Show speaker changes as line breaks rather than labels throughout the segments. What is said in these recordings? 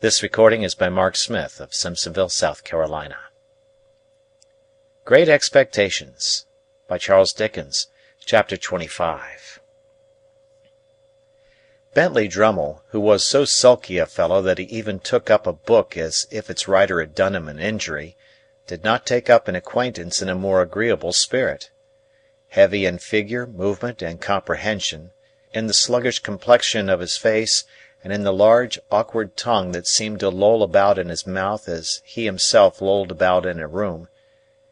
This recording is by Mark Smith of Simpsonville, South Carolina. Great Expectations by Charles Dickens, Chapter 25. Bentley Drummle, who was so sulky a fellow that he even took up a book as if its writer had done him an injury, did not take up an acquaintance in a more agreeable spirit. Heavy in figure, movement, and comprehension, in the sluggish complexion of his face, and in the large, awkward tongue that seemed to loll about in his mouth as he himself lolled about in a room,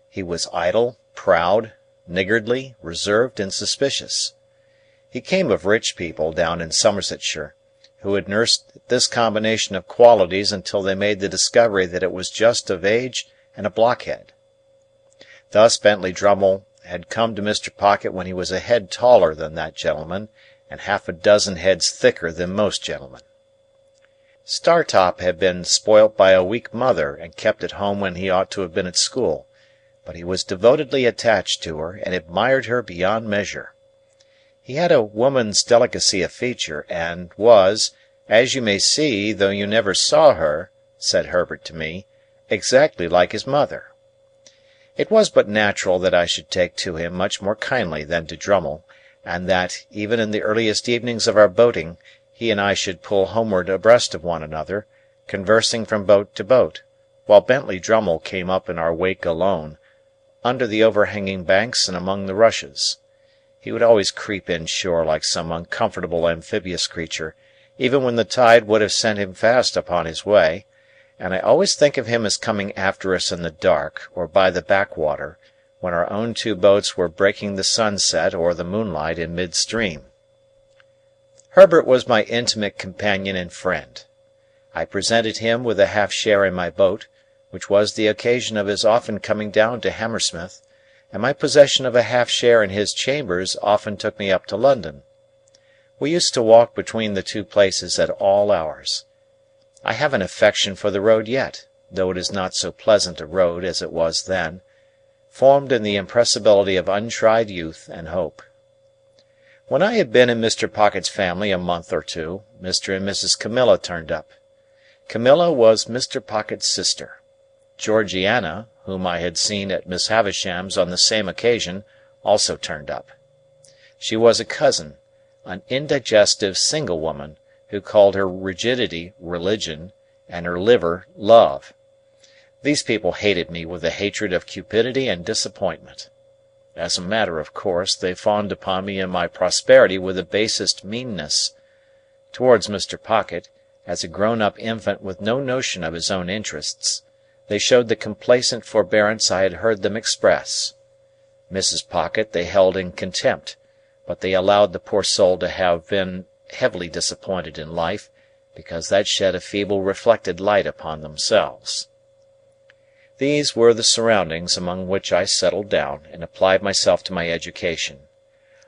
he was idle, proud, niggardly, reserved, and suspicious. He came of rich people down in Somersetshire, who had nursed this combination of qualities until they made the discovery that it was just of age and a blockhead. Thus Bentley Drummle had come to Mr. Pocket when he was a head taller than that gentleman, and half a dozen heads thicker than most gentlemen. Startop had been spoilt by a weak mother and kept at home when he ought to have been at school, but he was devotedly attached to her and admired her beyond measure. He had a woman's delicacy of feature, and was, as you may see though you never saw her, said Herbert to me, exactly like his mother. It was but natural that I should take to him much more kindly than to Drummle, and that, even in the earliest evenings of our boating, he and I should pull homeward abreast of one another, conversing from boat to boat, while Bentley Drummle came up in our wake alone, under the overhanging banks and among the rushes. He would always creep inshore like some uncomfortable amphibious creature, even when the tide would have sent him fast upon his way, and I always think of him as coming after us in the dark, or by the backwater, when our own two boats were breaking the sunset or the moonlight in mid-stream. Herbert was my intimate companion and friend. I presented him with a half-share in my boat, which was the occasion of his often coming down to Hammersmith, and my possession of a half-share in his chambers often took me up to London. We used to walk between the two places at all hours. I have an affection for the road yet, though it is not so pleasant a road as it was then, formed in the impressibility of untried youth and hope. When I had been in Mr. Pocket's family a month or two, Mr. and Mrs. Camilla turned up. Camilla was Mr. Pocket's sister. Georgiana, whom I had seen at Miss Havisham's on the same occasion, also turned up. She was a cousin, an indigestive single woman, who called her rigidity religion, and her liver love. These people hated me with the hatred of cupidity and disappointment. As a matter of course, they fawned upon me in my prosperity with the basest meanness. Towards Mr. Pocket, as a grown-up infant with no notion of his own interests, they showed the complacent forbearance I had heard them express. Mrs. Pocket they held in contempt, but they allowed the poor soul to have been heavily disappointed in life, because that shed a feeble reflected light upon themselves. These were the surroundings among which I settled down and applied myself to my education.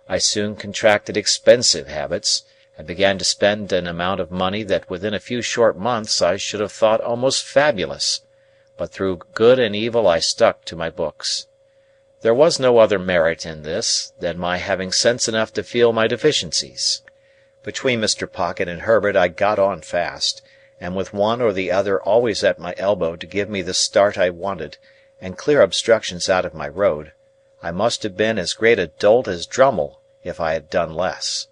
I soon contracted expensive habits, and began to spend an amount of money that within a few short months I should have thought almost fabulous, but through good and evil I stuck to my books. There was no other merit in this than my having sense enough to feel my deficiencies. Between Mr. Pocket and Herbert I got on fast, and with one or the other always at my elbow to give me the start I wanted, and clear obstructions out of my road, I must have been as great a dolt as Drummle, if I had done less.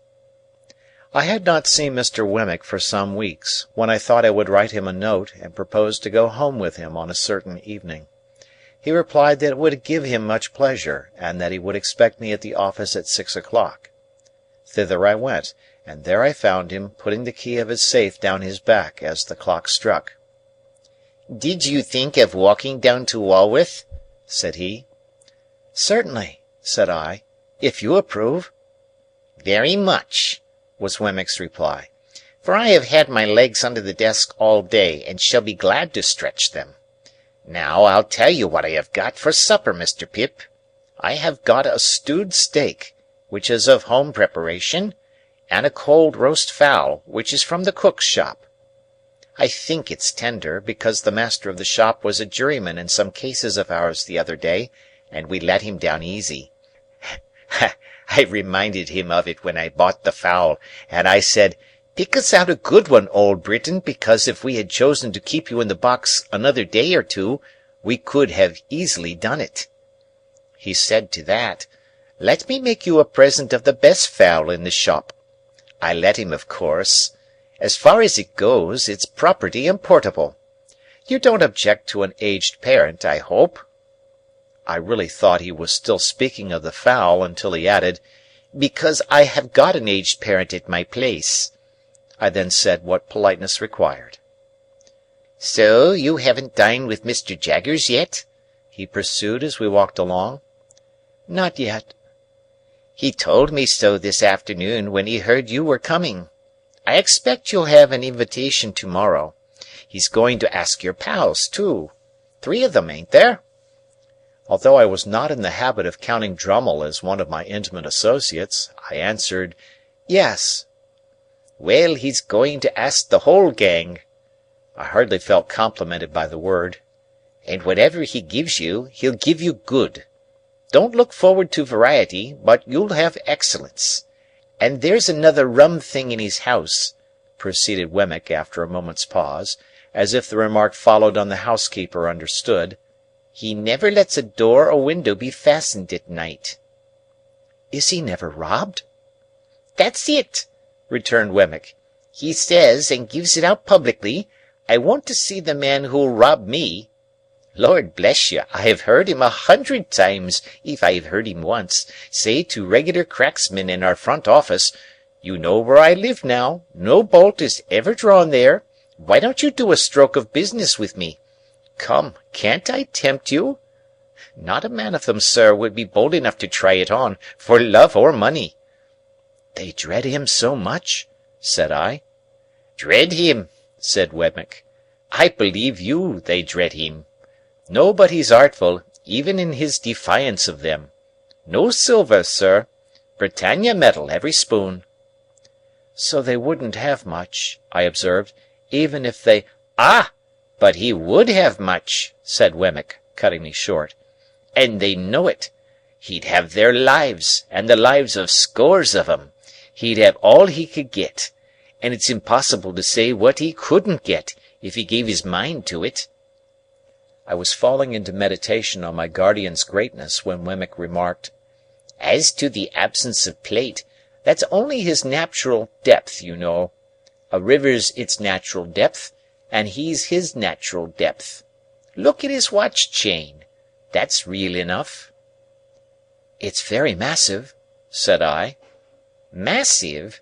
I had not seen Mr. Wemmick for some weeks, when I thought I would write him a note and propose to go home with him on a certain evening. He replied that it would give him much pleasure, and that he would expect me at the office at 6 o'clock. Thither I went, and there I found him putting the key of his safe down his back as the clock struck. "Did you think of walking down to Walworth?" said he. "Certainly," said I, "if you approve." "Very much," was Wemmick's reply, "for I have had my legs under the desk all day, and shall be glad to stretch them. Now I'll tell you what I have got for supper, Mr. Pip. I have got a stewed steak, which is of home preparation, and a cold roast fowl, which is from the cook's shop. I think it's tender, because the master of the shop was a juryman in some cases of ours the other day, and we let him down easy. I reminded him of it when I bought the fowl, and I said,
Pick us out a good one, old Briton, because if we had chosen to keep you in the box another day or two, we could have easily done it. He said to that, 'Let me make you a present of the best fowl in the shop.' I let him, of course. As far as it goes, it's property and portable. You don't object to an aged parent, I hope?" I really thought he was still speaking of the fowl until he added, "Because I have got an aged parent at my place." I then said what politeness required. "So you haven't dined with Mr. Jaggers yet?" he pursued as we walked along. "Not yet." "He told me so this afternoon when he heard you were coming. I expect you'll have an invitation tomorrow. He's going to ask your pals, too. 3 of them, ain't there?" Although I was not in the habit of counting Drummle as one of my intimate associates, I answered, "Yes." "Well, he's going to ask the whole gang." I hardly felt complimented by the word. "And whatever he gives you, he'll give you good. Don't look forward to variety, but you'll have excellence. And there's another rum thing in his house," proceeded Wemmick after a moment's pause, as if the remark followed on the housekeeper understood. "He never lets a door or window be fastened at night." "Is he never robbed?" "That's it," returned Wemmick. "He says, and gives it out publicly, 'I want to see the man who'll rob me.' Lord bless you, I have heard him 100 times, if I have heard him once, say to regular cracksmen in our front office, 'You know where I live now, no bolt is ever drawn there, why don't you do a stroke of business with me? Come, can't I tempt you?' Not a man of them, sir, would be bold enough to try it on, for love or money." "They dread him so much?" said I. "Dread him," said Wemmick. "I believe you they dread him. No, but he's artful, even in his defiance of them. No silver, sir. Britannia metal, every spoon." "So they wouldn't have much," I observed, "even if they—" "Ah! But he would have much," said Wemmick, cutting me short. "And they know it. He'd have their lives, and the lives of scores of 'em. He'd have all he could get. And it's impossible to say what he couldn't get, if he gave his mind to it." I was falling into meditation on my guardian's greatness when Wemmick remarked, "As to the absence of plate, that's only his natural depth, you know. A river's its natural depth, and he's his natural depth. Look at his watch-chain. That's real enough." "It's very massive," said I. "Massive?"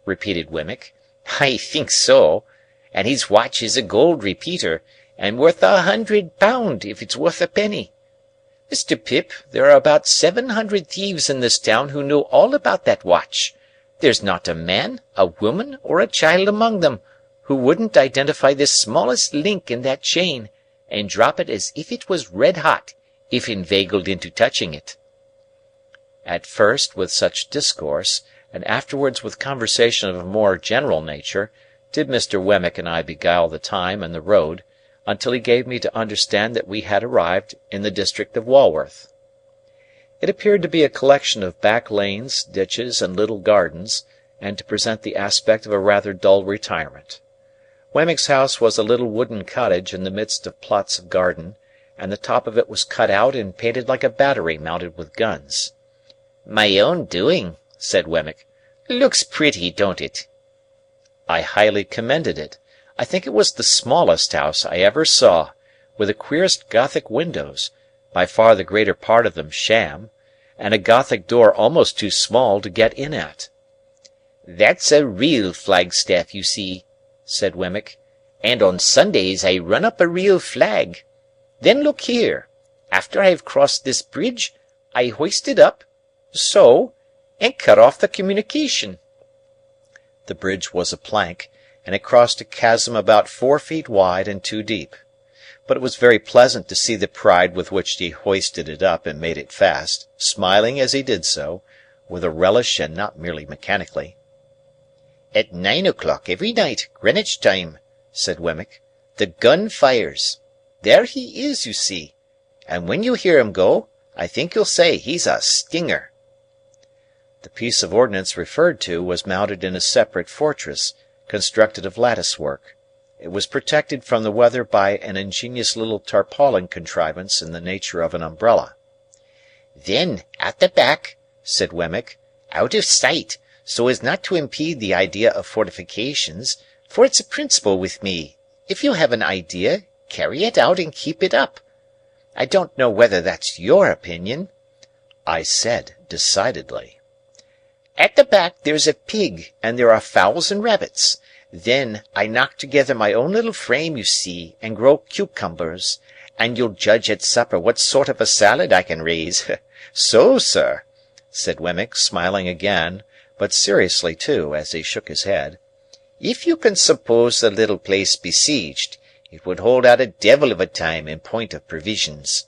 repeated Wemmick. "I think so. And his watch is a gold repeater, and worth £100 if it's worth a penny. Mr. Pip, there are about 700 thieves in this town who know all about that watch. There's not a man, a woman, or a child among them, who wouldn't identify the smallest link in that chain, and drop it as if it was red-hot, if inveigled into touching it." At first with such discourse, and afterwards with conversation of a more general nature, did Mr. Wemmick and I beguile the time and the road, until he gave me to understand that we had arrived in the district of Walworth. It appeared to be a collection of back lanes, ditches, and little gardens, and to present the aspect of a rather dull retirement. Wemmick's house was a little wooden cottage in the midst of plots of garden, and the top of it was cut out and painted like a battery mounted with guns. "My own doing," said Wemmick. "Looks pretty, don't it?" I highly commended it. I think it was the smallest house I ever saw, with the queerest Gothic windows, by far the greater part of them sham, and a Gothic door almost too small to get in at. "That's a real flagstaff, you see," said Wemmick, "and on Sundays I run up a real flag. Then look here. After I have crossed this bridge, I hoist it up, so, and cut off the communication." The bridge was a plank, and it crossed a chasm about 4 feet wide and 2 deep. But it was very pleasant to see the pride with which he hoisted it up and made it fast, smiling as he did so, with a relish and not merely mechanically. "At 9 o'clock every night, Greenwich time," said Wemmick, "the gun fires. There he is, you see. And when you hear him go, I think you'll say he's a stinger." The piece of ordnance referred to was mounted in a separate fortress,
constructed of lattice work. It was protected from the weather by an ingenious little tarpaulin contrivance in the nature of an umbrella.
Then, at the back, said Wemmick, out of sight, so as not to impede the idea of fortifications, for it's a principle with me. If you have an idea, carry it out and keep it up. I don't know whether that's your opinion.
I said, decidedly.
At the back there's a pig, and there are fowls and rabbits. Then I knock together my own little frame, you see, and grow cucumbers, and you'll judge at supper what sort of a salad I can raise.
So, sir, said Wemmick, smiling again, but seriously too, as he shook his head,
if you can suppose the little place besieged, it would hold out a devil of a time in point of provisions.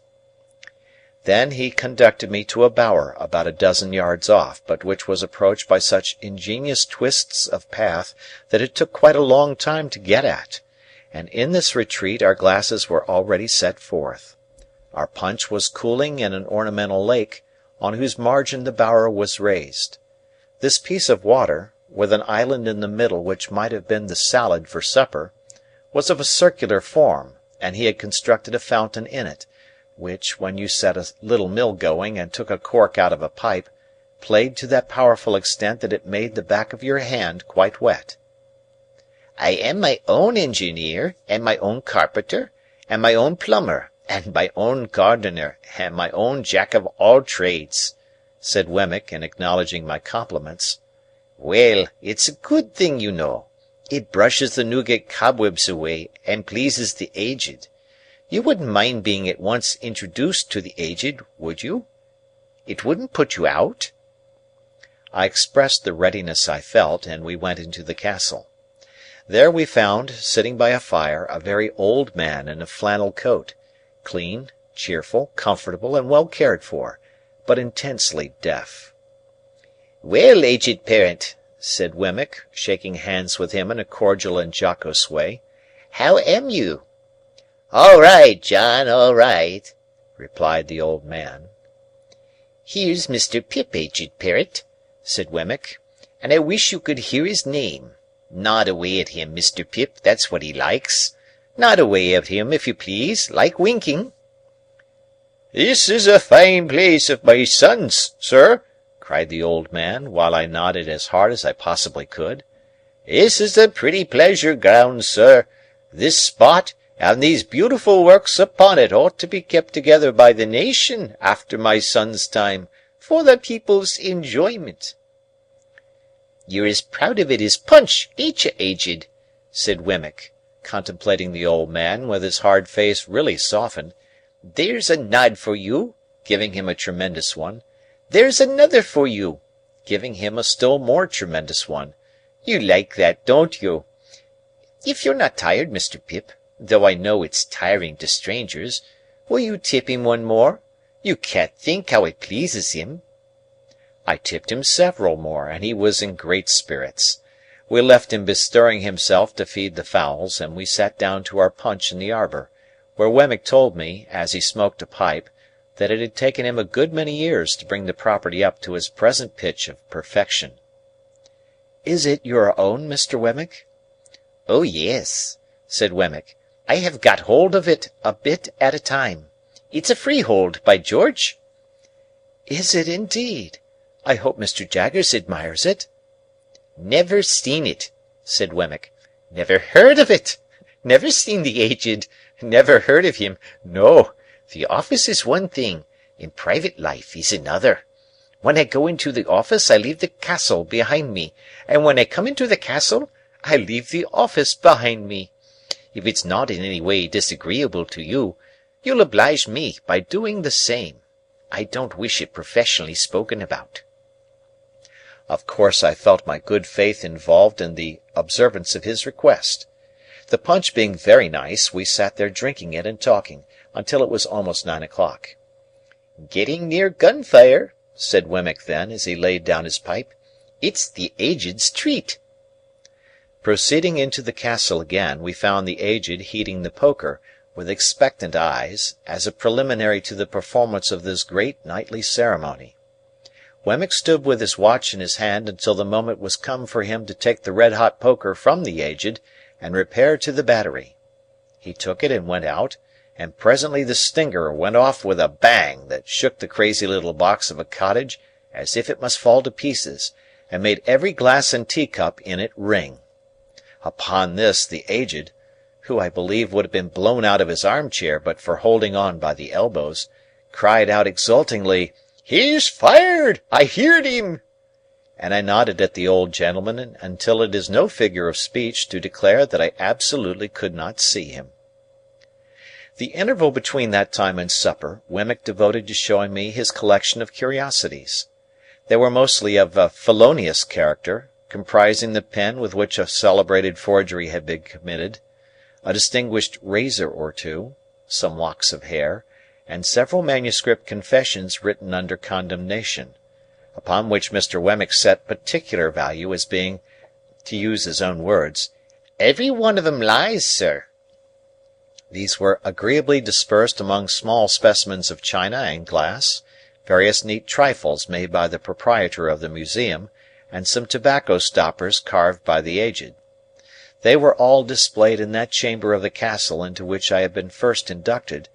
Then he conducted me to a bower about a dozen yards off, but which was approached by such ingenious twists of path that it took quite a long time to get at, and in this retreat our glasses were already set forth. Our punch was cooling in an ornamental lake, on whose margin the bower was raised. This piece of water, with an island in the middle which might have been the salad for supper, was of a circular form, and he had constructed a fountain in it, which, when you set a little mill going and took a cork out of a pipe, played to that powerful extent that it made the back of your hand quite wet.
I am my own engineer, and my own carpenter, and my own plumber, and my own gardener, and my own jack-of-all-trades, said Wemmick, in acknowledging my compliments. Well, it's a good thing, you know. It brushes the Newgate cobwebs away, and pleases the aged. You wouldn't mind being at once introduced to the aged, would you? It wouldn't put you out?"
I expressed the readiness I felt, and we went into the castle. There we found, sitting by a fire, a very old man in a flannel coat, clean, cheerful, comfortable, and well cared for, but intensely deaf.
"Well, aged parent," said Wemmick, shaking hands with him in a cordial and jocose way, "how am you?" "All right, John, all right," replied the old man. "Here's Mr. Pip, aged parent," said Wemmick, "and I wish you could hear his name. Nod away at him, Mr. Pip, that's what he likes. Nod away at him, if you please, like winking."
"This is a fine place of my son's, sir," cried the old man, while I nodded as hard as I possibly could. "This is a pretty pleasure ground, sir. This spot, and these beautiful works upon it ought to be kept together by the nation, after my son's time, for the people's enjoyment."
"You're as proud of it as Punch, ain't you, aged?" said Wemmick, contemplating the old man, with his hard face really softened. "There's a nod for you," giving him a tremendous one. "There's another for you," giving him a still more tremendous one. "You like that, don't you? If you're not tired, Mr. Pip, though I know it's tiring to strangers, will you tip him one more? You can't think how it pleases him."
I tipped him several more, and he was in great spirits. We left him bestirring himself to feed the fowls, and we sat down to our punch in the arbour, where Wemmick told me, as he smoked a pipe, that it had taken him a good many years to bring the property up to its present pitch of perfection. "Is it your own, Mr. Wemmick?"
"Oh, yes," said Wemmick. "I have got hold of it a bit at a time. It's a freehold, by George."
"Is it indeed? I hope Mr. Jaggers admires it."
"Never seen it," said Wemmick. "Never heard of it. Never seen the aged. Never heard of him. No. The office is one thing, in private life is another. When I go into the office I leave the castle behind me, and when I come into the castle I leave the office behind me. If it's not in any way disagreeable to you, you'll oblige me by doing the same. I don't wish it professionally spoken about."
Of course I felt my good faith involved in the observance of his request. The punch being very nice, we sat there drinking it and talking, until it was almost 9 o'clock.
"Getting near gunfire," said Wemmick then, as he laid down his pipe. "It's the aged's treat."
Proceeding into the castle again, we found the aged heating the poker, with expectant eyes, as a preliminary to the performance of this great nightly ceremony. Wemmick stood with his watch in his hand until the moment was come for him to take the red-hot poker from the Aged and repair to the battery. He took it and went out, and presently the Stinger went off with a bang that shook the crazy little box of a cottage as if it must fall to pieces, and made every glass and teacup in it ring. Upon this the Aged, who I believe would have been blown out of his armchair but for holding on by the elbows, cried out exultingly, "He's fired! I heerd him!" And I nodded at the old gentleman until it is no figure of speech to declare that I absolutely could not see him. The interval between that time and supper Wemmick devoted to showing me his collection of curiosities. They were mostly of a felonious character, comprising the pen with which a celebrated forgery had been committed, a distinguished razor or two, some locks of hair, and several manuscript confessions written under condemnation, upon which Mr. Wemmick set particular value as being, to use his own words, "every one of 'em lies, sir." These were agreeably dispersed among small specimens of china and glass, various neat trifles made by the proprietor of the museum, and some tobacco stoppers carved by the Aged. They were all displayed in that chamber of the castle into which I had been first inducted,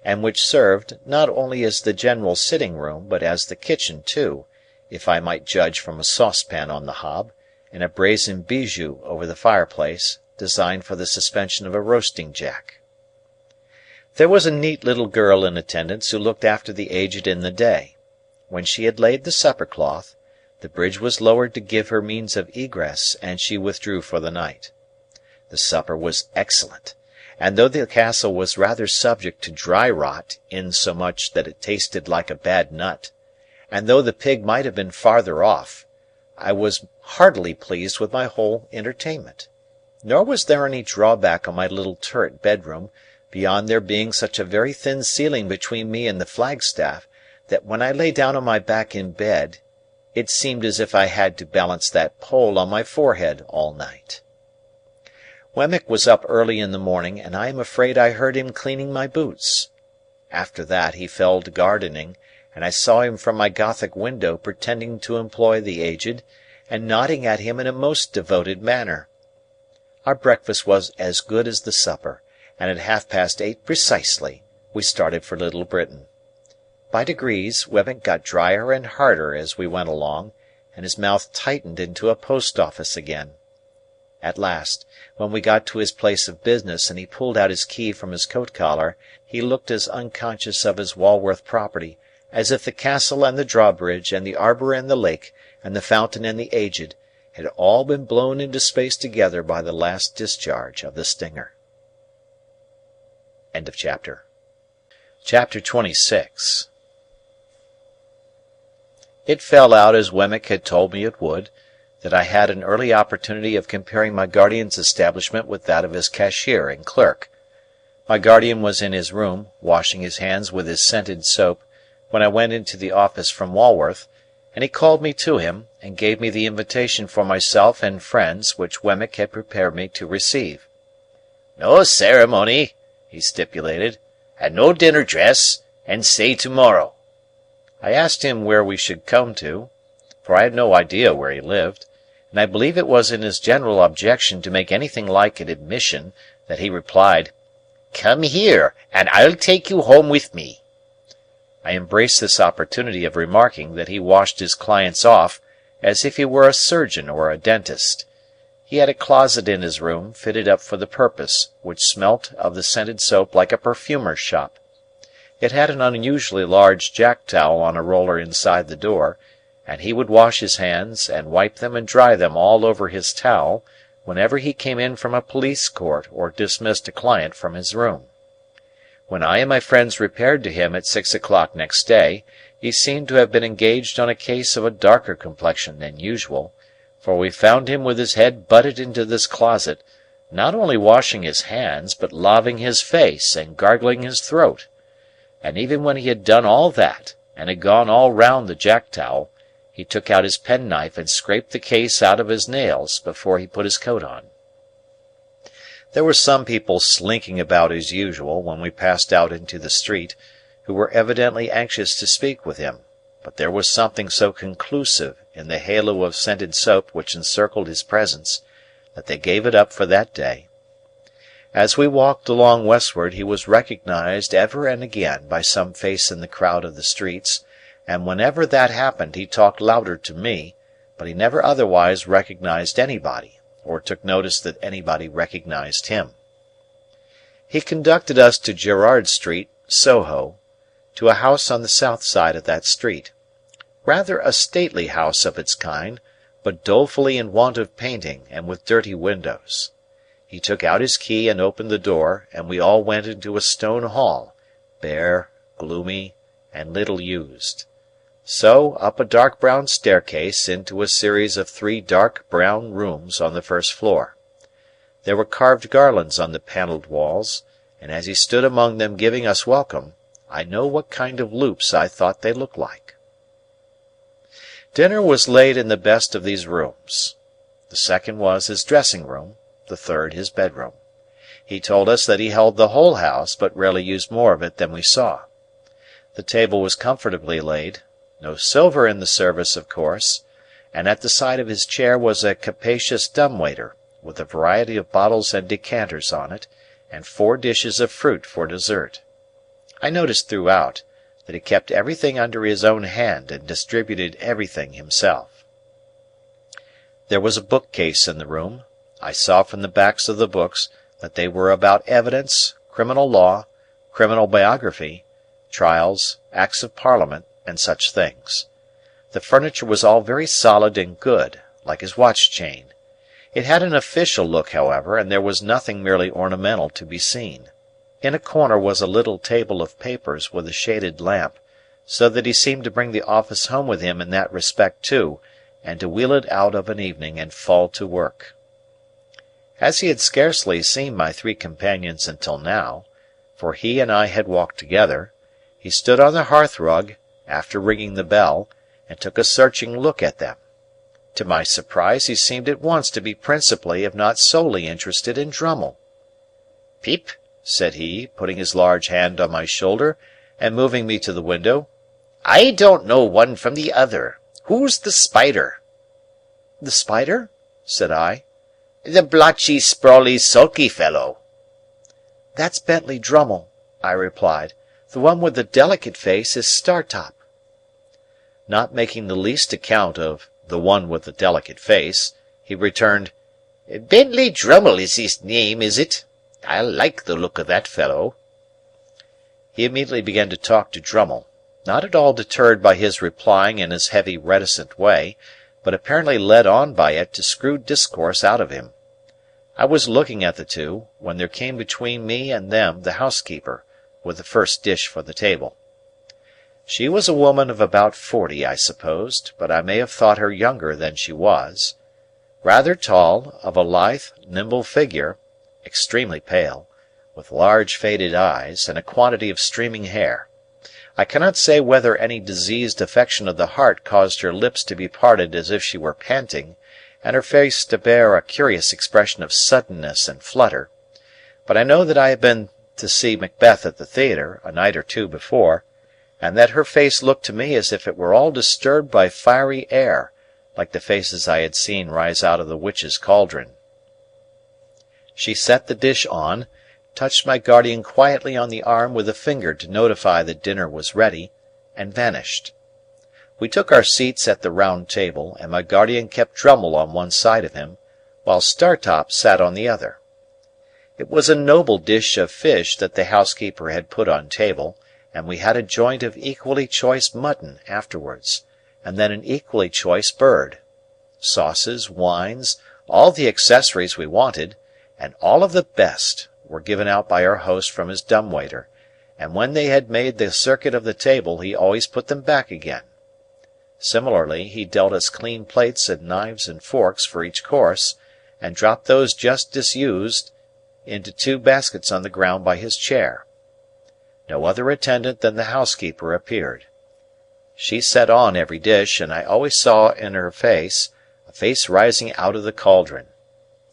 and which served, not only as the general sitting-room, but as the kitchen too, if I might judge from a saucepan on the hob, and a brazen bijou over the fireplace, designed for the suspension of a roasting-jack. There was a neat little girl in attendance who looked after the Aged in the day. When she had laid the supper-cloth, the bridge was lowered to give her means of egress, and she withdrew for the night. The supper was excellent, and though the castle was rather subject to dry rot, insomuch that it tasted like a bad nut, and though the pig might have been farther off, I was heartily pleased with my whole entertainment. Nor was there any drawback on my little turret bedroom, beyond there being such a very thin ceiling between me and the flagstaff, that when I lay down on my back in bed, it seemed as if I had to balance that pole on my forehead all night. Wemmick was up early in the morning, and I am afraid I heard him cleaning my boots. After that he fell to gardening, and I saw him from my Gothic window pretending to employ the Aged, and nodding at him in a most devoted manner. Our breakfast was as good as the supper, and at 8:30 precisely we started for Little Britain. By degrees Wemmick got drier and harder as we went along, and his mouth tightened into a post-office again. At last, when we got to his place of business and he pulled out his key from his coat-collar, he looked as unconscious of his Walworth property as if the castle and the drawbridge and the arbour and the lake and the fountain and the Aged had all been blown into space together by the last discharge of the Stinger. End of chapter. Chapter 26. It fell out as Wemmick had told me it would, that I had an early opportunity of comparing my guardian's establishment with that of his cashier and clerk. My guardian was in his room, washing his hands with his scented soap, when I went into the office from Walworth, and he called me to him, and gave me the invitation for myself and friends which Wemmick had prepared me to receive. "No ceremony," he stipulated, "and no dinner dress, and say to-morrow." I asked him where we should come to, for I had no idea where he lived, and I believe it was in his general objection to make anything like an admission that he replied, "Come here, and I'll take you home with me." I embraced this opportunity of remarking that he washed his clients off as if he were a surgeon or a dentist. He had a closet in his room, fitted up for the purpose, which smelt of the scented soap like a perfumer's shop. It had an unusually large jack-towel on a roller inside the door, and he would wash his hands, and wipe them and dry them all over his towel, whenever he came in from a police court or dismissed a client from his room. When I and my friends repaired to him at 6 o'clock next day, he seemed to have been engaged on a case of a darker complexion than usual, for we found him with his head butted into this closet, not only washing his hands, but laving his face and gargling his throat. And even when he had done all that, and had gone all round the jack-towel, he took out his penknife and scraped the case out of his nails before he put his coat on. There were some people slinking about as usual when we passed out into the street, who were evidently anxious to speak with him. but there was something so conclusive in the halo of scented soap which encircled his presence that they gave it up for that day. As we walked along westward, he was recognized ever and again by some face in the crowd of the streets, and whenever that happened he talked louder to me, but he never otherwise recognized anybody, or took notice that anybody recognized him. He conducted us to Gerrard Street, Soho, to a house on the south side of that street. Rather a stately house of its kind, but dolefully in want of painting and with dirty windows. He took out his key and opened the door, and we all went into a stone hall, bare, gloomy, and little used. So, up a dark brown staircase into a series of 3 dark brown rooms on the first floor. There were carved garlands on the panelled walls, and as he stood among them giving us welcome, I know what kind of loops I thought they looked like. Dinner was laid in the best of these rooms. The second was his dressing-room, the third his bedroom. He told us that he held the whole house, but rarely used more of it than we saw. The table was comfortably laid, no silver in the service of course, and at the side of his chair was a capacious dumbwaiter, with a variety of bottles and decanters on it, and 4 dishes of fruit for dessert. I noticed throughout that he kept everything under his own hand and distributed everything himself. There was a bookcase in the room. I saw from the backs of the books that they were about evidence, criminal law, criminal biography, trials, acts of parliament, and such things. The furniture was all very solid and good, like his watch-chain. It had an official look, however, and there was nothing merely ornamental to be seen. In a corner was a little table of papers with a shaded lamp, so that he seemed to bring the office home with him in that respect too, and to wheel it out of an evening and fall to work. As he had scarcely seen my 3 companions until now, for he and I had walked together, he stood on the hearthrug, after ringing the bell, and took a searching look at them. To my surprise he seemed at once to be principally if not solely interested in Drummle. "Pip," said he, putting his large hand on my shoulder and moving me to the window, "I don't know one from the other. Who's the spider?" "The spider?" said I. "The blotchy, sprawly, sulky fellow." "That's Bentley Drummle," I replied. "The one with the delicate face is Startop." Not making the least account of "the one with the delicate face," he returned, "Bentley Drummle is his name, is it? I like the look of that fellow." He immediately began to talk to Drummle, not at all deterred by his replying in his heavy reticent way, but apparently led on by it to screw discourse out of him. I was looking at the two, when there came between me and them the housekeeper, with the first dish for the table. She was a woman of about 40, I supposed, but I may have thought her younger than she was. Rather tall, of a lithe, nimble figure, extremely pale, with large faded eyes, and a quantity of streaming hair. I cannot say whether any diseased affection of the heart caused her lips to be parted as if she were panting, and her face to bear a curious expression of suddenness and flutter, but I know that I had been to see Macbeth at the theatre a night or 2 before, and that her face looked to me as if it were all disturbed by fiery air, like the faces I had seen rise out of the witch's cauldron. She set the dish on, touched my guardian quietly on the arm with a finger to notify that dinner was ready, and vanished. We took our seats at the round table, and my guardian kept Drummle on one side of him, while Startop sat on the other. It was a noble dish of fish that the housekeeper had put on table, and we had a joint of equally choice mutton afterwards, and then an equally choice bird. Sauces, wines, all the accessories we wanted, and all of the best, were given out by our host from his dumbwaiter, and when they had made the circuit of the table he always put them back again. Similarly, he dealt us clean plates and knives and forks for each course, and dropped those just disused into 2 baskets on the ground by his chair. No other attendant than the housekeeper appeared. She set on every dish, and I always saw in her face a face rising out of the cauldron.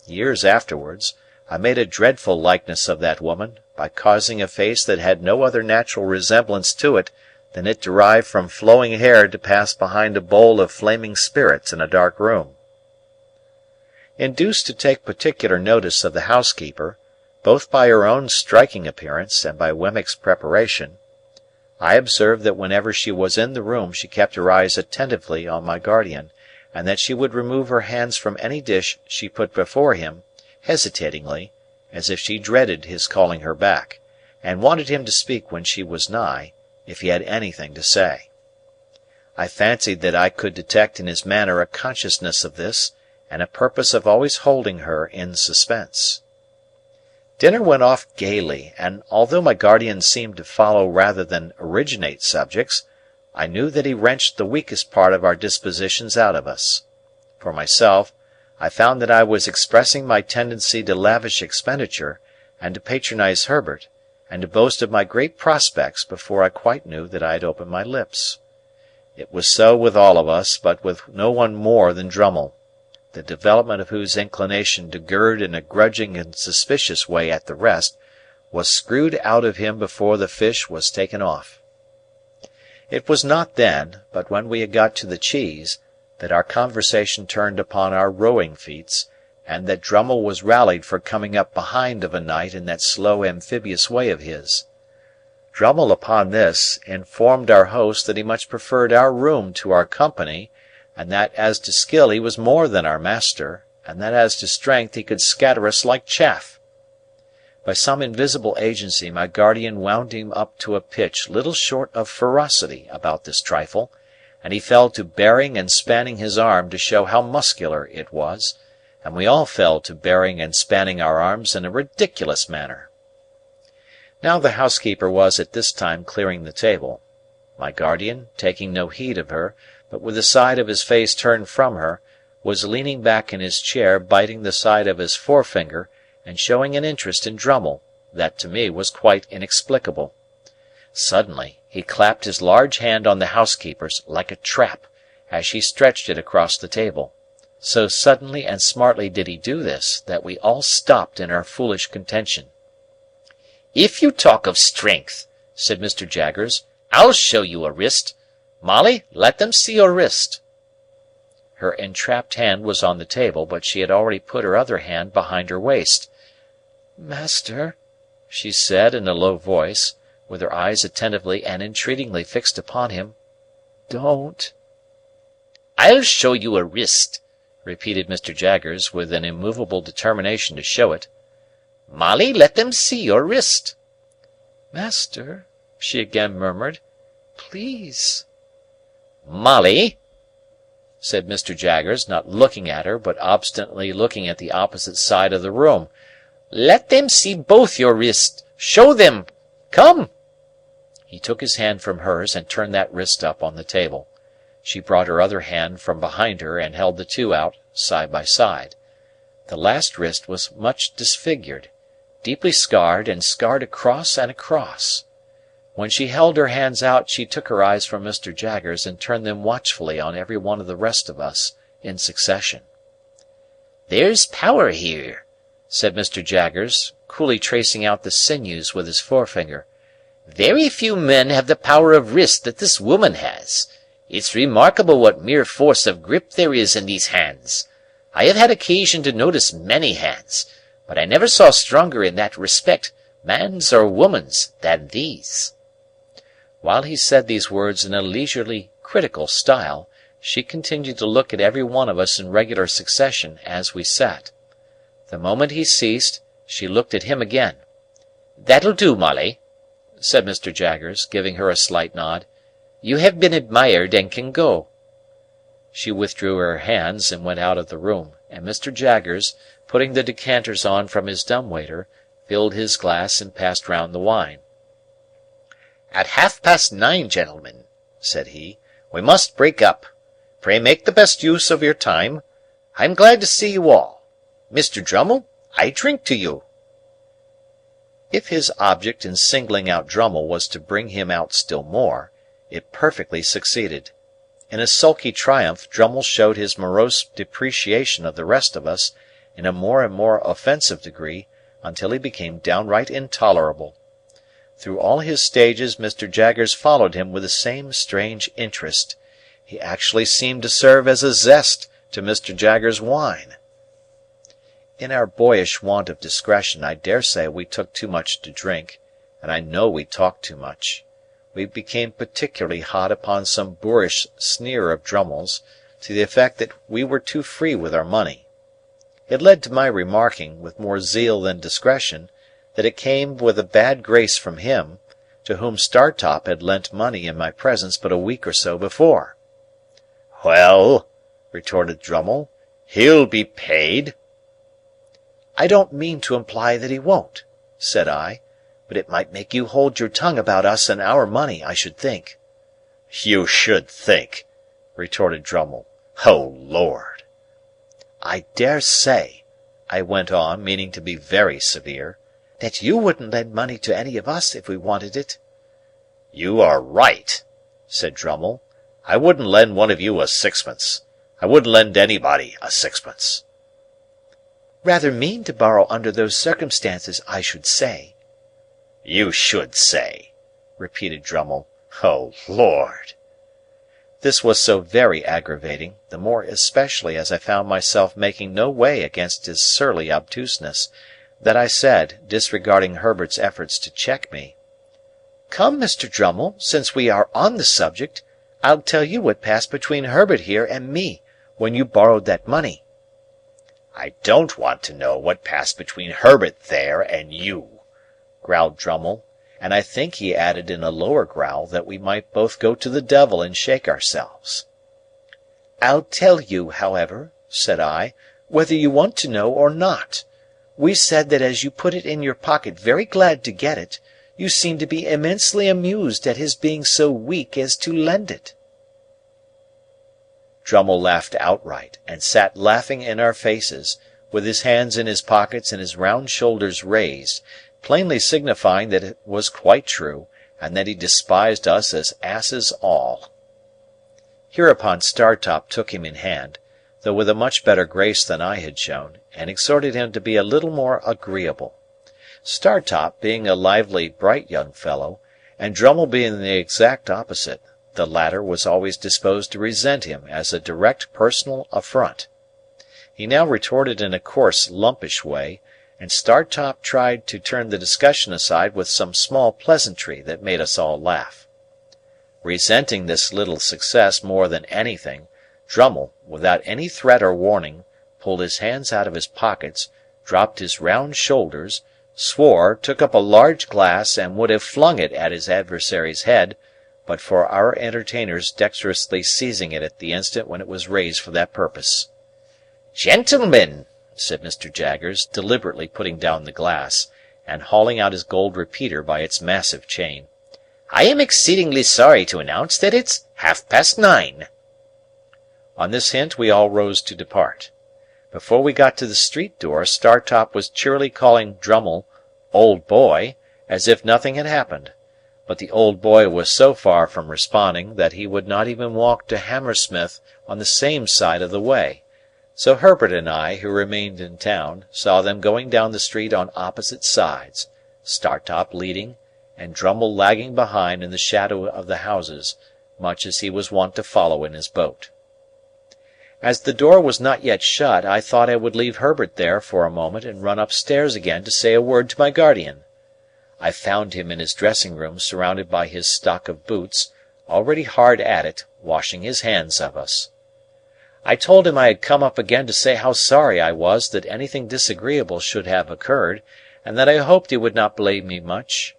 Years afterwards, I made a dreadful likeness of that woman by causing a face that had no other natural resemblance to it than it derived from flowing hair to pass behind a bowl of flaming spirits in a dark room. Induced to take particular notice of the housekeeper, both by her own striking appearance and by Wemmick's preparation, I observed that whenever she was in the room she kept her eyes attentively on my guardian, and that she would remove her hands from any dish she put before him, hesitatingly, as if she dreaded his calling her back, and wanted him to speak when she was nigh, if he had anything to say. I fancied that I could detect in his manner a consciousness of this, and a purpose of always holding her in suspense. Dinner went off gaily, and although my guardian seemed to follow rather than originate subjects, I knew that he wrenched the weakest part of our dispositions out of us. For myself, I found that I was expressing my tendency to lavish expenditure, and to patronize Herbert, and to boast of my great prospects before I quite knew that I had opened my lips. It was so with all of us, but with no one more than Drummle, the development of whose inclination to gird in a grudging and suspicious way at the rest was screwed out of him before the fish was taken off. It was not then, but when we had got to the cheese, that our conversation turned upon our rowing feats, and that Drummle was rallied for coming up behind of a night in that slow amphibious way of his. Drummle, upon this, informed our host that he much preferred our room to our company, and that as to skill he was more than our master, and that as to strength he could scatter us like chaff. By some invisible agency my guardian wound him up to a pitch little short of ferocity about this trifle, and he fell to bearing and spanning his arm to show how muscular it was, and we all fell to bearing and spanning our arms in a ridiculous manner. Now the housekeeper was at this time clearing the table. My guardian, taking no heed of her, but with the side of his face turned from her, was leaning back in his chair biting the side of his forefinger and showing an interest in Drummle that to me was quite inexplicable. Suddenly he clapped his large hand on the housekeeper's like a trap, as she stretched it across the table. So suddenly and smartly did he do this, that we all stopped in our foolish contention.
If you talk of strength, said Mr. Jaggers, I'll show you a wrist. Molly, let them see your wrist. Her entrapped hand was on the table, but she had already put her other hand behind her waist. "Master," she said in a low voice, with her eyes attentively and entreatingly fixed upon him, "don't." "I'll show you a wrist," repeated Mr. Jaggers, with an immovable determination to show it. "Molly, let them see your wrist." "Master," she again murmured, "please." "Molly," said Mr. Jaggers, not looking at her, but obstinately looking at the opposite side of the room, "let them see both your wrists. Show them. Come." He took his hand from hers and turned that wrist up on the table. She brought her other hand from behind her and held the two out side by side. The last wrist was much disfigured, deeply scarred, and scarred across and across. When she held her hands out she took her eyes from Mr. Jaggers and turned them watchfully on every one of the rest of us in succession. "There's power here," said Mr. Jaggers, coolly tracing out the sinews with his forefinger. "Very few men have the power of wrist that this woman has. It's remarkable what mere force of grip there is in these hands. I have had occasion to notice many hands, but I never saw stronger in that respect, man's or woman's, than these." While he said these words in a leisurely, critical style, she continued to look at every one of us in regular succession as we sat. The moment he ceased, she looked at him again. "That'll do, Molly," said Mr. Jaggers, giving her a slight nod. "You have been admired and can go." She withdrew her hands and went out of the room, and Mr. Jaggers, putting the decanters on from his dumb-waiter, filled his glass and passed round the wine. "At 9:30, gentlemen," said he, "we must break up. Pray make the best use of your time. I am glad to see you all. Mr. Drummle, I drink to you." If his object in singling out Drummle was to bring him out still more, it perfectly succeeded. In a sulky triumph Drummle showed his morose depreciation of the rest of us in a more and more offensive degree, until he became downright intolerable.
Through all his stages Mr. Jaggers followed him with the same strange interest. He actually seemed to serve as a zest to Mr. Jaggers' wine. In our boyish want of discretion, I dare say we took too much to drink, and I know we talked too much. We became particularly hot upon some boorish sneer of Drummle's, to the effect that we were too free with our money. It led to my remarking, with more zeal than discretion, that it came with a bad grace from him, to whom Startop had lent money in my presence but a week or so before.
"Well," retorted Drummle, "he'll be paid."
"I don't mean to imply that he won't," said I, "but it might make you hold your tongue about us and our money, I should think."
"You should think," retorted Drummle. "O Lord!"
"I dare say," I went on, meaning to be very severe, "that you wouldn't lend money to any of us if we wanted it."
"You are right," said Drummle. "I wouldn't lend one of you a sixpence. I wouldn't lend anybody a sixpence."
"Rather mean to borrow under those circumstances, I should say."
"You should say," repeated Drummle. "O Lord!"
This was so very aggravating, the more especially as I found myself making no way against his surly obtuseness, that I said, disregarding Herbert's efforts to check me, "Come, Mr. Drummle, since we are on the subject, I'll tell you what passed between Herbert here and me when you borrowed that money."
"I don't want to know what passed between Herbert there and you,"
growled Drummle, and I think he added in a lower growl that we might both go to the devil and shake ourselves. "I'll tell you, however," said I, "whether you want to know or not. We said that as you put it in your pocket very glad to get it, you seemed to be immensely amused at his being so weak as to lend it." Drummle laughed outright, and sat laughing in our faces, with his hands in his pockets and his round shoulders raised, plainly signifying that it was quite true, and that he despised us as asses all. Hereupon Startop took him in hand, though with a much better grace than I had shown, and exhorted him to be a little more agreeable. Startop being a lively, bright young fellow, and Drummle being the exact opposite, the latter was always disposed to resent him as a direct personal affront. He now retorted in a coarse, lumpish way, and Startop tried to turn the discussion aside with some small pleasantry that made us all laugh. Resenting this little success more than anything, Drummle, without any threat or warning, pulled his hands out of his pockets, dropped his round shoulders, swore, took up a large glass, and would have flung it at his adversary's head, but for our entertainers dexterously seizing it at the instant when it was raised for that purpose.
"Gentlemen,"
said Mr. Jaggers, deliberately putting down the glass, and hauling out his gold repeater by its massive chain,
"I am exceedingly sorry to announce that it's 9:30.
On this hint we all rose to depart. Before we got to the street door, Startop was cheerily calling Drummle "old boy," as if nothing had happened, but the old boy was so far from responding that he would not even walk to Hammersmith on the same side of the way, so Herbert and I, who remained in town, saw them going down the street on opposite sides, Startop leading, and Drummle lagging behind in the shadow of the houses, much as he was wont to follow in his boat. As the door was not yet shut, I thought I would leave Herbert there for a moment and run upstairs again to say a word to my guardian. I found him in his dressing-room surrounded by his stock of boots, already hard at it, washing his hands of us. I told him I had come up again to say how sorry I was that anything disagreeable should have occurred, and that I hoped he would not blame me much.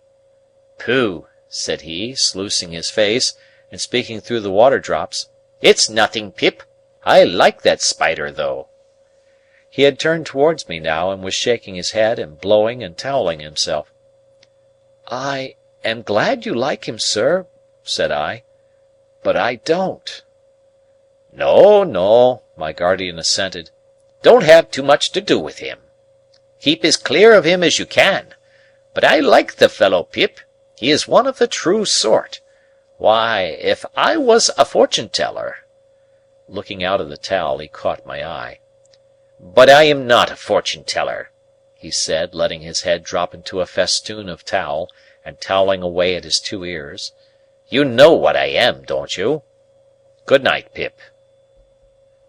"Pooh," said he, sluicing his face, and speaking through the water drops, "it's nothing, Pip. I like that spider, though."
He had turned towards me now, and was shaking his head and blowing and towelling himself. "I am glad you like him, sir," said I, "but I don't."
"No, no," my guardian assented. "Don't have too much to do with him. Keep as clear of him as you can. But I like the fellow, Pip. He is one of the true sort. Why, if I was a fortune-teller—" Looking out of the towel, he caught my eye. "But I am not a fortune-teller," he said, letting his head drop into a festoon of towel, and towling away at his 2 ears. "You know what I am, don't you? Good night, Pip."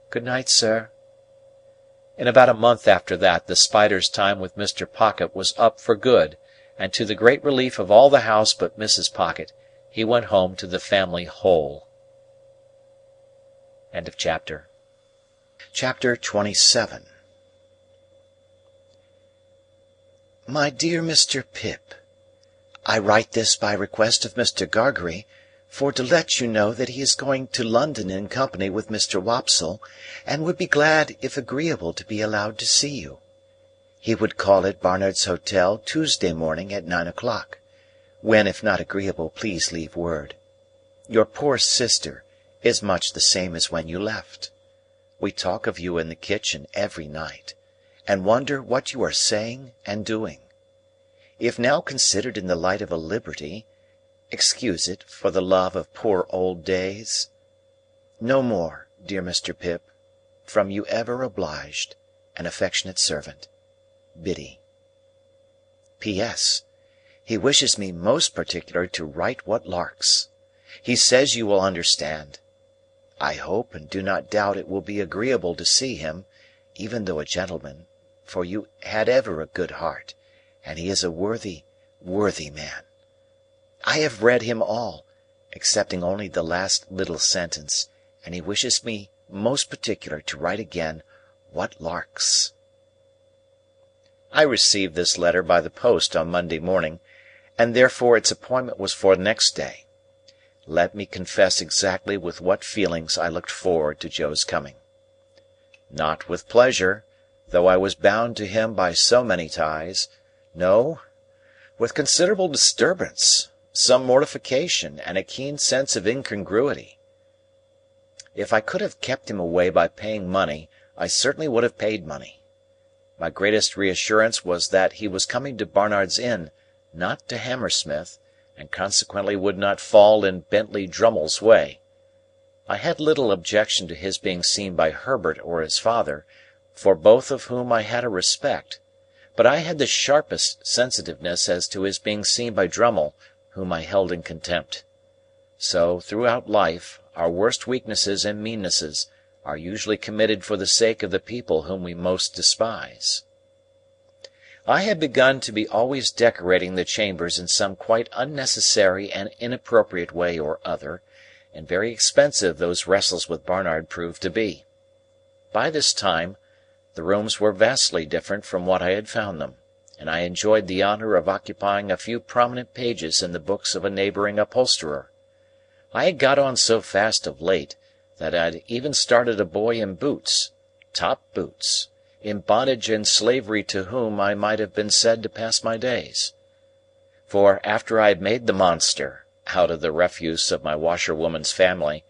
Good night, sir. In about a month after that, the Spider's time with Mr. Pocket was up for good, and to the great relief of all the house but Mrs. Pocket, he went home to the family whole. Chapter 27. My dear Mr. Pip, I write this by request of Mr. Gargery, for to let you know that he is going to London in company with Mr. Wopsle, and would be glad, if agreeable, to be allowed to see you. He would call at Barnard's Hotel Tuesday morning at 9 o'clock, when, if not agreeable, please leave word. Your poor sister is much the same as when you left. We talk of you in the kitchen every night, and wonder what you are saying and doing. If now considered in the light of a liberty, excuse it for the love of poor old days. No more, dear Mr. Pip, from you ever obliged and affectionate servant, Biddy. P.S. He wishes me most particular to write what larks. He says you will understand. I hope and do not doubt it will be agreeable to see him, even though a gentleman, for you had ever a good heart, and he is a worthy, worthy man. I have read him all, excepting only the last little sentence, and he wishes me most particular to write again what larks. I received this letter by the post on Monday morning, and therefore its appointment was for next day. Let me confess exactly with what feelings I looked forward to Joe's coming. Not with pleasure, though I was bound to him by so many ties. No, with considerable disturbance, some mortification, and a keen sense of incongruity. If I could have kept him away by paying money, I certainly would have paid money. My greatest reassurance was that he was coming to Barnard's Inn, not to Hammersmith, and consequently would not fall in Bentley Drummle's way. I had little objection to his being seen by Herbert or his father, for both of whom I had a respect, but I had the sharpest sensitiveness as to his being seen by Drummle, whom I held in contempt. So, throughout life, our worst weaknesses and meannesses are usually committed for the sake of the people whom we most despise. I had begun to be always decorating the chambers in some quite unnecessary and inappropriate way or other, and very expensive those wrestles with Barnard proved to be. By this time, the rooms were vastly different from what I had found them, and I enjoyed the honour of occupying a few prominent pages in the books of a neighbouring upholsterer. I had got on so fast of late that I had even started a boy in boots, top boots, in bondage and slavery to whom I might have been said to pass my days. For, after I had made the monster, out of the refuse of my washerwoman's family,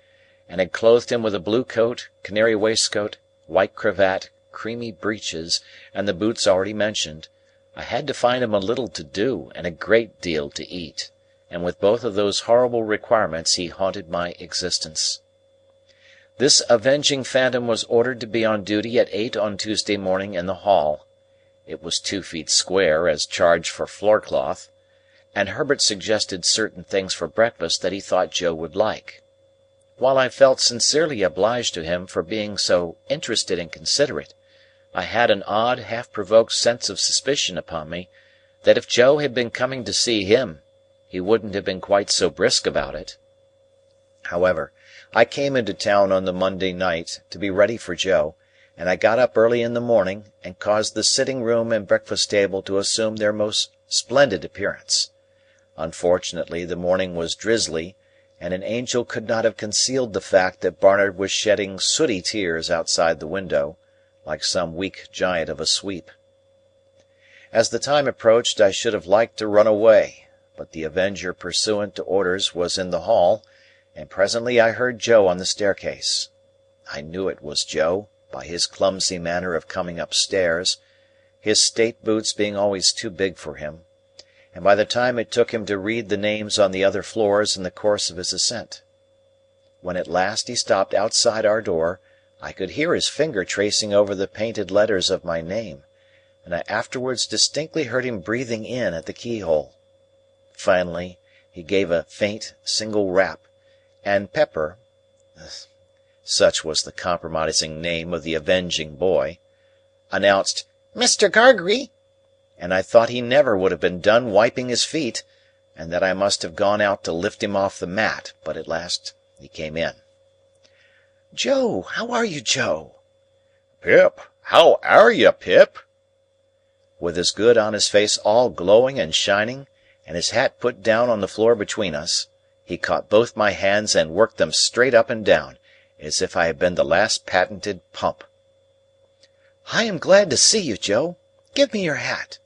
and had clothed him with a blue coat, canary waistcoat, white cravat, creamy breeches, and the boots already mentioned, I had to find him a little to do and a great deal to eat, and with both of those horrible requirements he haunted my existence. This avenging phantom was ordered to be on duty at 8 on Tuesday morning in the hall. It was 2 feet square, as charged for floorcloth, and Herbert suggested certain things for breakfast that he thought Joe would like. While I felt sincerely obliged to him for being so interested and considerate, I had an odd, half-provoked sense of suspicion upon me that if Joe had been coming to see him, he wouldn't have been quite so brisk about it. However, I came into town on the Monday night to be ready for Joe, and I got up early in the morning and caused the sitting-room and breakfast-table to assume their most splendid appearance. Unfortunately, the morning was drizzly, and an angel could not have concealed the fact that Barnard was shedding sooty tears outside the window, like some weak giant of a sweep. As the time approached, I should have liked to run away, but the avenger pursuant to orders was in the hall, and presently I heard Joe on the staircase. I knew it was Joe, by his clumsy manner of coming upstairs, his state boots being always too big for him, and by the time it took him to read the names on the other floors in the course of his ascent. When at last he stopped outside our door, I could hear his finger tracing over the painted letters of my name, and I afterwards distinctly heard him breathing in at the keyhole. Finally, he gave a faint, single rap, and Pepper, such was the compromising name of the avenging boy, announced, "Mr. Gargery," and I thought he never would have been done wiping his feet, and that I must have gone out to lift him off the mat, but at last he came in. "Joe, how are you, Joe?"
Pip, how are you, Pip?"
With his good honest face all glowing and shining, and his hat put down on the floor between us, he caught both my hands and worked them straight up and down, as if I had been the last patented pump. "I am glad to see you, Joe. Give me your hat."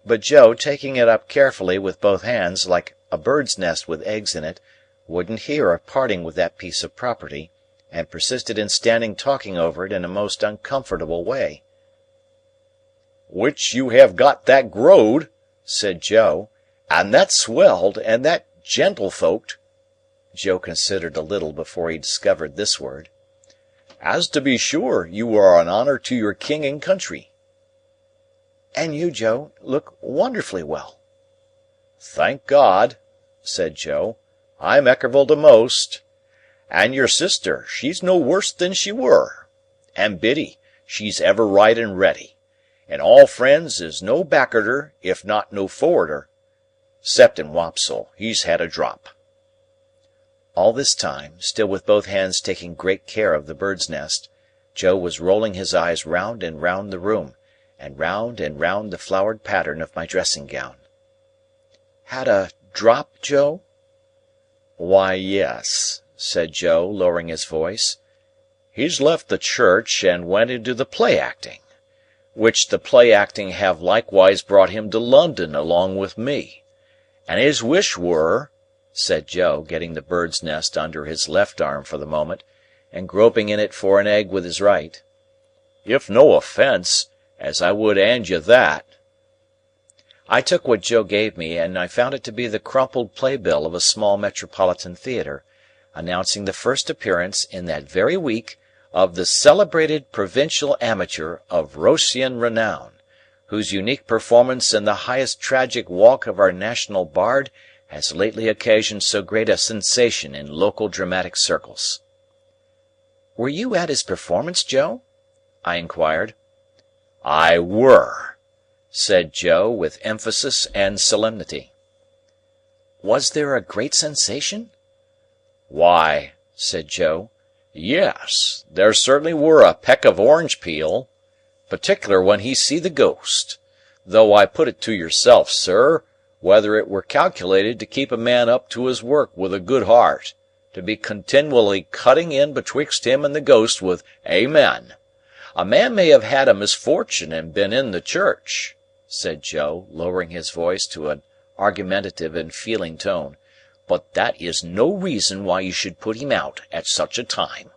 But Joe, taking it up carefully with both hands, like a bird's nest with eggs in it, wouldn't hear of parting with that piece of property, and persisted in standing talking over it in a most uncomfortable way.
"Which you have got that growed," said Joe, "and that swelled, and that gentlefolked." Joe considered a little before he discovered this word. "As to be sure, you are an honour to your king and country."
"And you, Joe, look wonderfully well."
"Thank God," said Joe, "I'm eckervil to most. And your sister, she's no worse than she were. And Biddy, she's ever right and ready. And all friends is no backarder, if not no forwarder. 'Ceptin' Wopsle, he's had a drop."
All this time, still with both hands taking great care of the bird's nest, Joe was rolling his eyes round and round the room, and round the flowered pattern of my dressing gown. "Had a drop, Joe?"
"Why, yes," said Joe, lowering his voice. "He's left the church and went into the play-acting, which the play-acting have likewise brought him to London along with me. And his wish were," said Joe, getting the bird's nest under his left arm for the moment, and groping in it for an egg with his right, "if no offence, as I would hand you that." I took what Joe gave me, and I found it to be the crumpled playbill of a small metropolitan theatre, announcing the first appearance in that very week of the celebrated provincial amateur of Roscian renown, whose unique performance in the highest tragic walk of our national bard has lately occasioned so great a sensation in local dramatic circles.
"Were you at his performance, Joe?" I inquired.
"I were," said Joe, with emphasis and solemnity.
"Was there a great sensation?"
"Why," said Joe, "yes, there certainly were a peck of orange peel. Particular when he see the ghost. Though I put it to yourself, sir, whether it were calculated to keep a man up to his work with a good heart, to be continually cutting in betwixt him and the ghost with Amen. A man may have had a misfortune and been in the church," said Joe, lowering his voice to an argumentative and feeling tone, "but that is no reason why you should put him out at such a time.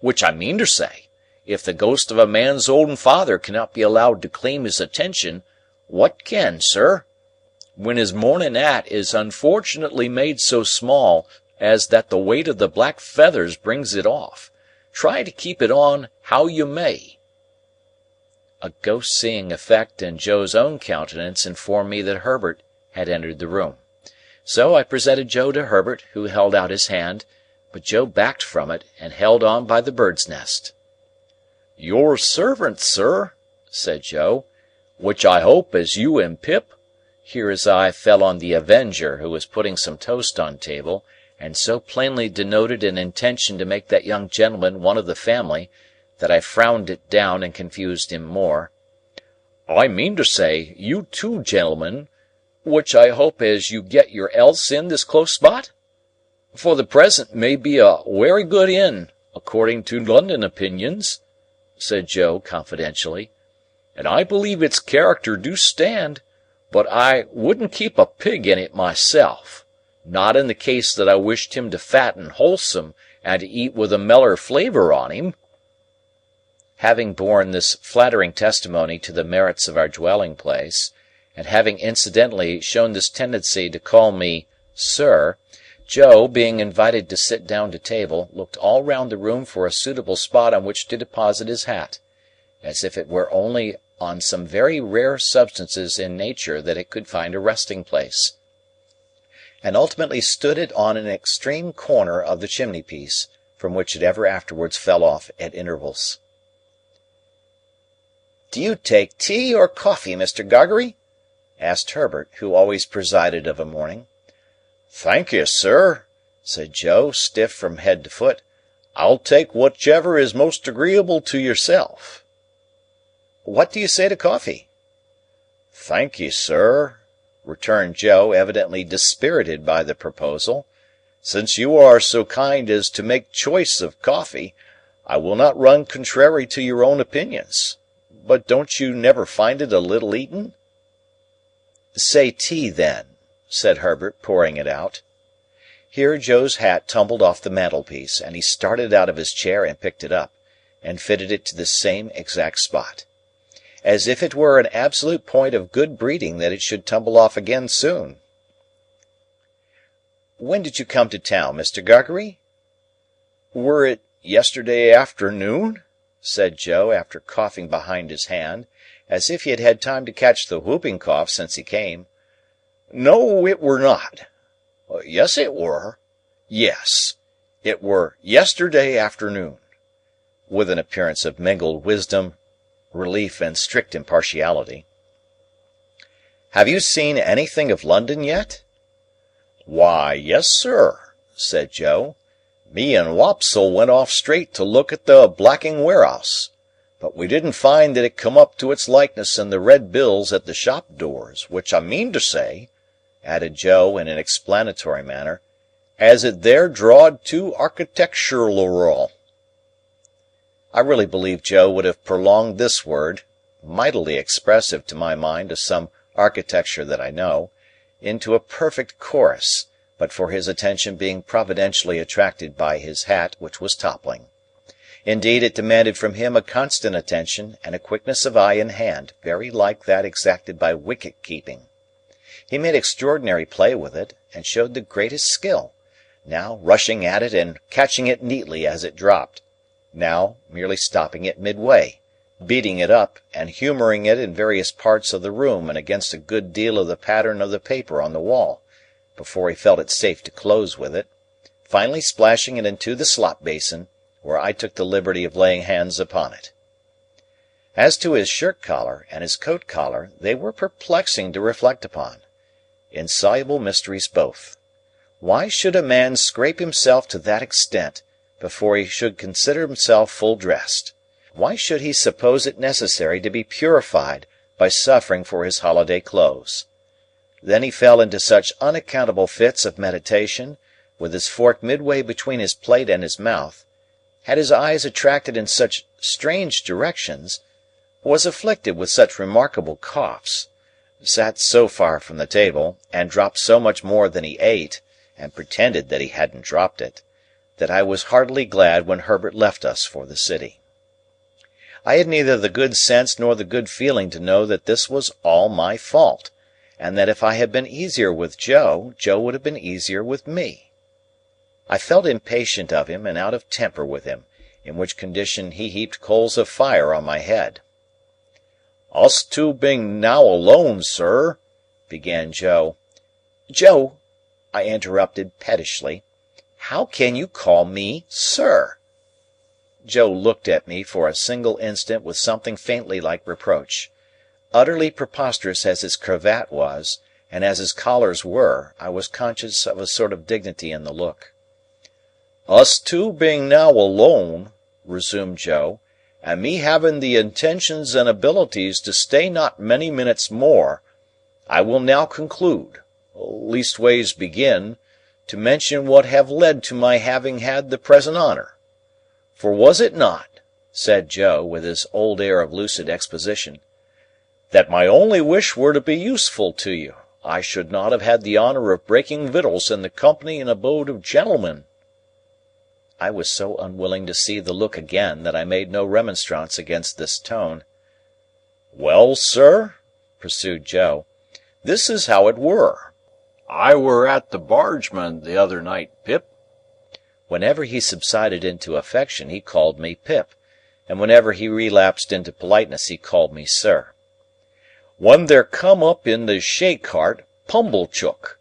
Which I mean to say, if the ghost of a man's own father cannot be allowed to claim his attention, what can, sir? When his morning 'at is unfortunately made so small as that the weight of the black feathers brings it off, try to keep it on how you may." A ghost-seeing effect in Joe's own countenance informed me that Herbert had entered the room. So I presented Joe to Herbert, who held out his hand, but Joe backed from it and held on by the bird's nest. "Your servant, sir," said Joe, "which I hope as you and Pip—" Here his eye fell on the Avenger, who was putting some toast on table, and so plainly denoted an intention to make that young gentleman one of the family, that I frowned it down and confused him more. "I mean to say, you two gentlemen, which I hope as you get your else in this close spot? For the present may be a wery good inn, according to London opinions," said Joe confidentially, "and I believe its character do stand, but I wouldn't keep a pig in it myself, not in the case that I wished him to fatten wholesome and to eat with a meller flavour on him." Having borne this flattering testimony to the merits of our dwelling-place, and having incidentally shown this tendency to call me "sir," Joe, being invited to sit down to table, looked all round the room for a suitable spot on which to deposit his hat, as if it were only on some very rare substances in nature that it could find a resting-place.
and ultimately stood it on an extreme corner of the chimney-piece, from which it ever afterwards fell off at intervals. "Do you take tea or coffee, Mr. Gargery?" asked Herbert, who always presided of a morning.
"Thank you, sir," said Joe, stiff from head to foot. "I'll take whichever is most agreeable to yourself."
"What do you say to coffee?"
"Thank you, sir," returned Joe, evidently dispirited by the proposal. "Since you are so kind as to make choice of coffee, I will not run contrary to your own opinions. But don't you never find it a little eaten?"
"Say tea, then," said Herbert, pouring it out. Here Joe's hat tumbled off the mantelpiece, and he started out of his chair and picked it up, and fitted it to the same exact spot. As if it were an absolute point of good breeding that it should tumble off again soon. "When did you come to town, Mr. Gargery?"
"Were it yesterday afternoon?"
said Joe, after coughing behind his hand, as if he had had time to catch the whooping cough since he came.
"No, it were not." "Yes, it were." "Yes, it were yesterday afternoon,"
with an appearance of mingled wisdom, relief, and strict impartiality. "Have you seen anything of London yet?"
"Why, yes, sir," said Joe. "Me and Wopsle went off straight to look at the blacking warehouse, but we didn't find that it come up to its likeness in the red bills at the shop doors, which I mean to say," added Joe in an explanatory manner, "as it there drawed too architectural." I really believe Joe would have prolonged this word, mightily expressive to my mind of some architecture that I know, into a perfect chorus, but for his attention being providentially attracted by his hat, which was toppling. Indeed, it demanded from him a constant attention and a quickness of eye and hand very like that exacted by wicket-keeping. He made extraordinary play with it, and showed the greatest skill, now rushing at it and catching it neatly as it dropped, now merely stopping it midway, beating it up, and humouring it in various parts of the room and against a good deal of the pattern of the paper on the wall, before he felt it safe to close with it, finally splashing it into the slop-basin, where I took the liberty of laying hands upon it. As to his shirt-collar and his coat-collar, they were perplexing to reflect upon. Insoluble mysteries both. Why should a man scrape himself to that extent before he should consider himself full dressed? Why should he suppose it necessary to be purified by suffering for his holiday clothes? Then he fell into such unaccountable fits of meditation, with his fork midway between his plate and his mouth, had his eyes attracted in such strange directions, was afflicted with such remarkable coughs, sat so far from the table, and dropped so much more than he ate, and pretended that he hadn't dropped it, that I was heartily glad when Herbert left us for the city. I had neither the good sense nor the good feeling to know that this was all my fault, and that if I had been easier with Joe, Joe would have been easier with me. I felt impatient of him and out of temper with him, in which condition he heaped coals of fire on my head. "Us two being now alone, sir," began Joe.
"Joe," I interrupted pettishly, "how can you call me sir?" Joe looked at me for a single instant with something faintly like reproach. Utterly preposterous as his cravat was, and as his collars were, I was conscious of a sort of dignity in the look.
"Us two being now alone," resumed Joe, "and me having the intentions and abilities to stay not many minutes more, I will now conclude, leastways begin, to mention what have led to my having had the present honour. For was it not," said Joe, with his old air of lucid exposition, "that my only wish were to be useful to you, I should not have had the honour of breaking victuals in the company and abode of gentlemen?" I was so unwilling to see the look again that I made no remonstrance against this tone. "Well, sir," pursued Joe, "this is how it were. I were at the Bargeman the other night, Pip."
Whenever he subsided into affection he called me Pip, and whenever he relapsed into politeness he called me sir.
"When there come up in the shay cart Pumblechook.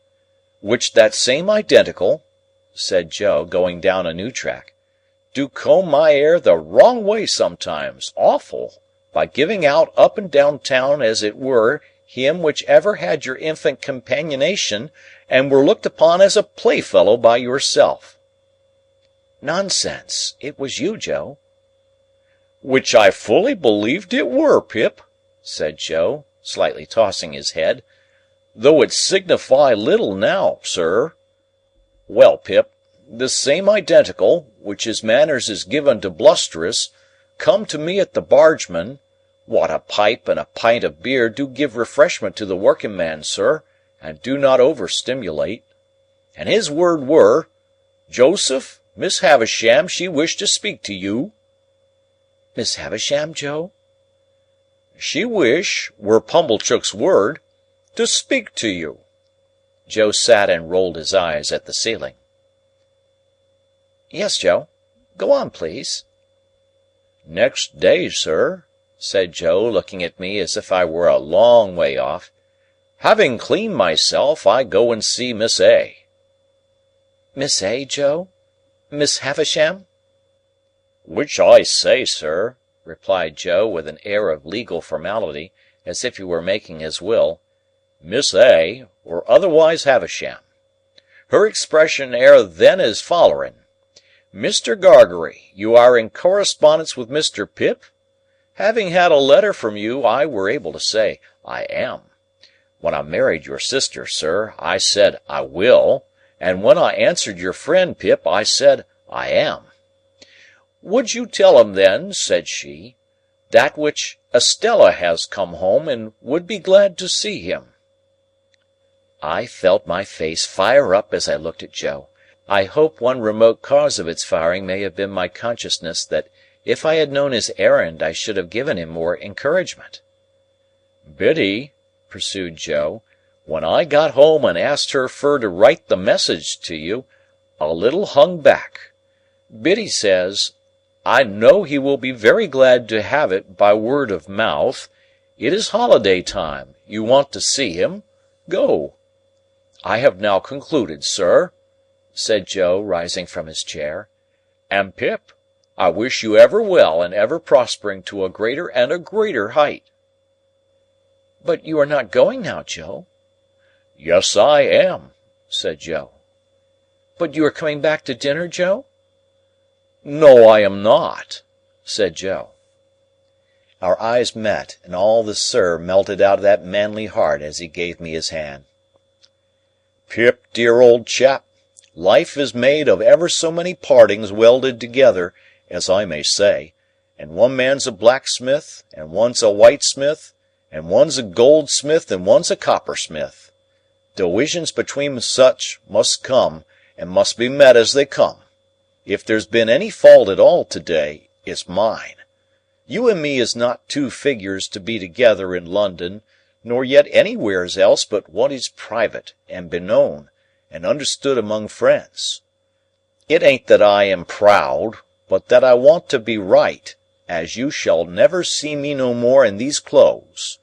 which that same identical," said Joe, going down a new track, "do comb my hair the wrong way sometimes, awful, by giving out up and down town as it were him which ever had your infant companionation, and were looked upon as a playfellow by yourself."
"Nonsense! It was you, Joe."
"Which I fully believed it were, Pip," said Joe, slightly tossing his head, "though it signify little now, sir. Well, Pip, this same identical, which his manners is given to blusterous, come to me at the Bargeman, what a pipe and a pint of beer do give refreshment to the working man, sir, and do not over-stimulate. And his word were, 'Joseph, Miss Havisham, she wished to speak to you.'"
"Miss Havisham, Joe?"
"She wish, were Pumblechook's word, to speak to you."
Joe sat and rolled his eyes at the ceiling. "Yes, Joe. Go on, please."
"Next day, sir," said Joe, looking at me as if I were a long way off, "having cleaned myself, I go and see Miss A."
"Miss A, Joe? Miss Havisham?"
"Which I say, sir," replied Joe, with an air of legal formality, as if he were making his will, "Miss A, or otherwise Havisham. Her expression air then as follerin: 'Mr. Gargery, you are in correspondence with Mr. Pip?' Having had a letter from you, I were able to say, 'I am.' When I married your sister, sir, I said, 'I will,' and when I answered your friend Pip, I said, 'I am.' 'Would you tell him then,' said she, 'that which Estella has come home, and would be glad to see him?'"
I felt my face fire up as I looked at Joe. I hope one remote cause of its firing may have been my consciousness that if I had known his errand I should have given him more encouragement.
"Biddy," pursued Joe, "when I got home and asked her fur to write the message to you, a little hung back. Biddy says, 'I know he will be very glad to have it by word of mouth. It is holiday time. You want to see him. Go.' I have now concluded, sir," said Joe, rising from his chair, "and Pip, I wish you ever well and ever prospering to a greater and a greater height."
"But you are not going now, Joe?"
"Yes, I am," said Joe.
"But you are coming back to dinner, Joe?"
"No, I am not," said Joe.
Our eyes met, and all the "sir" melted out of that manly heart as he gave me his hand. "Pip, dear old chap, life is made of ever so many partings welded together, as I may say, and one man's a blacksmith, and one's a whitesmith, and one's a goldsmith, and one's a coppersmith. Diwisions between such must come, and must be met as they come. If there's been any fault at all to-day, it's mine. You and me is not two figures to be together in London, nor yet anywheres else but what is private, and beknown, and understood among friends. It ain't that I am proud, but that I want to be right, as you shall never see me no more in these clothes.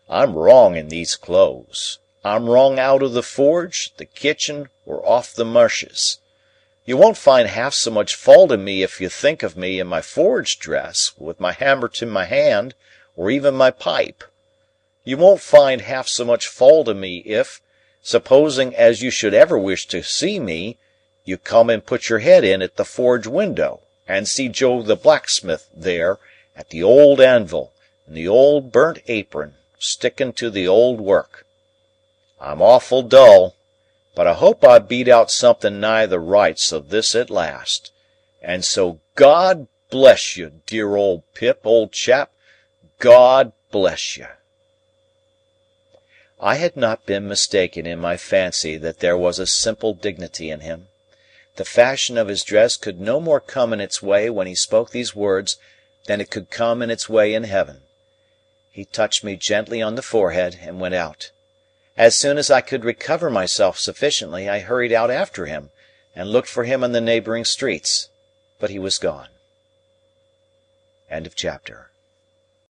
I'm wrong in these clothes. I'm wrong out of the forge, the kitchen, or off the marshes. You won't find half so much fault in me if you think of me in my forge dress, with my hammer to my hand, or even my pipe. You won't find half so much fault in me if, supposing as you should ever wish to see me, you come and put your head in at the forge window, and see Joe the blacksmith there, at the old anvil, in the old burnt apron, sticking to the old work. I'm awful dull, but I hope I beat out something nigh the rights of this at last. And so God bless you, dear old Pip, old chap, God bless you." I had not been mistaken in my fancy that there was a simple dignity in him. The fashion of his dress could no more come in its way when he spoke these words than it could come in its way in heaven. He touched me gently on the forehead and went out. As soon as I could recover myself sufficiently, I hurried out after him, and looked for him in the neighbouring streets, but he was gone. End of chapter.